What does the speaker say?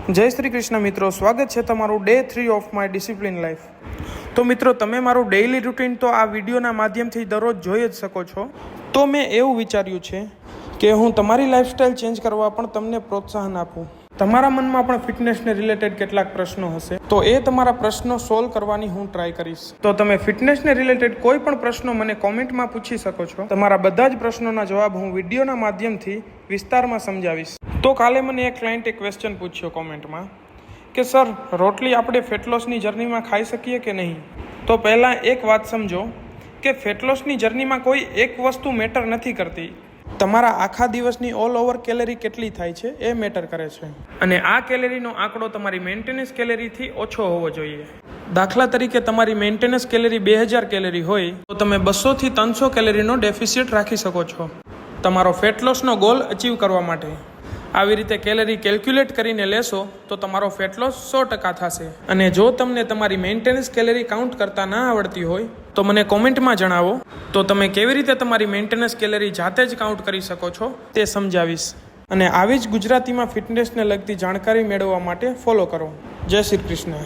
જય શ્રી કૃષ્ણ મિત્રો, સ્વાગત છે તમારું day 3 of my discipline life. તો મિત્રો, તમે મારું ડેઇલી રૂટીન તો આ વિડીયોના માધ્યમથી દરરોજ જોઈ જ શકો છો. તો મેં એવું વિચાર્યું છે કે હું તમારી લાઈફસ્ટાઈલ ચેન્જ કરવા પણ તમને પ્રોત્સાહન આપું. તમારા મનમાં પણ ફિટનેસને રિલેટેડ કેટલાક પ્રશ્નો હશે, તો એ તમારા પ્રશ્નો સોલ્વ કરવાની હું ટ્રાય કરીશ. તો તમે ફિટનેસને રિલેટેડ કોઈ પણ પ્રશ્નો મને કોમેન્ટમાં પૂછી શકો છો. તમારા બધા જ પ્રશ્નોના જવાબ હું વિડીયોના માધ્યમથી વિસ્તારમાં સમજાવીશ. તો કાલે મને એક ક્લાયન્ટે ક્વેશ્ચન પૂછ્યો કોમેન્ટમાં કે સર, રોટલી આપણે ફેટ લોસની જર્નીમાં ખાઈ શકીએ કે નહીં? તો પહેલાં એક વાત સમજો કે ફેટ લોસની જર્નીમાં કોઈ એક વસ્તુ મેટર નથી કરતી. તમારા આખા દિવસની ઓલ ઓવર કેલેરી કેટલી થાય છે એ મેટર કરે છે, અને આ કેલેરીનો આંકડો તમારી મેન્ટેનન્સ કેલેરીથી ઓછો હોવો જોઈએ. દાખલા તરીકે તમારી મેન્ટેનન્સ કેલેરી 2000 કેલેરી હોય તો તમે 200 થી 300 કેલેરીનો ડેફિસિટ રાખી શકો છો તમારો ફેટ લોસનો ગોલ અચીવ કરવા માટે. આવી રીતે કેલેરી કેલ્ક્યુલેટ કરીને લેશો તો તમારો ફેટ લોસ 100% થશે. અને જો તમને તમારી મેન્ટેનન્સ કેલેરી કાઉન્ટ કરતા ના આવડતી હોય તો મને કોમેન્ટમાં જણાવો, તો તમે કેવી રીતે તમારી મેન્ટેનન્સ કેલેરી જાતે જ કાઉન્ટ કરી શકો છો તે સમજાવીશ. અને આવી જ ગુજરાતીમાં ફિટનેસને લગતી જાણકારી મેળવવા માટે ફોલો કરો. જય શ્રી કૃષ્ણ.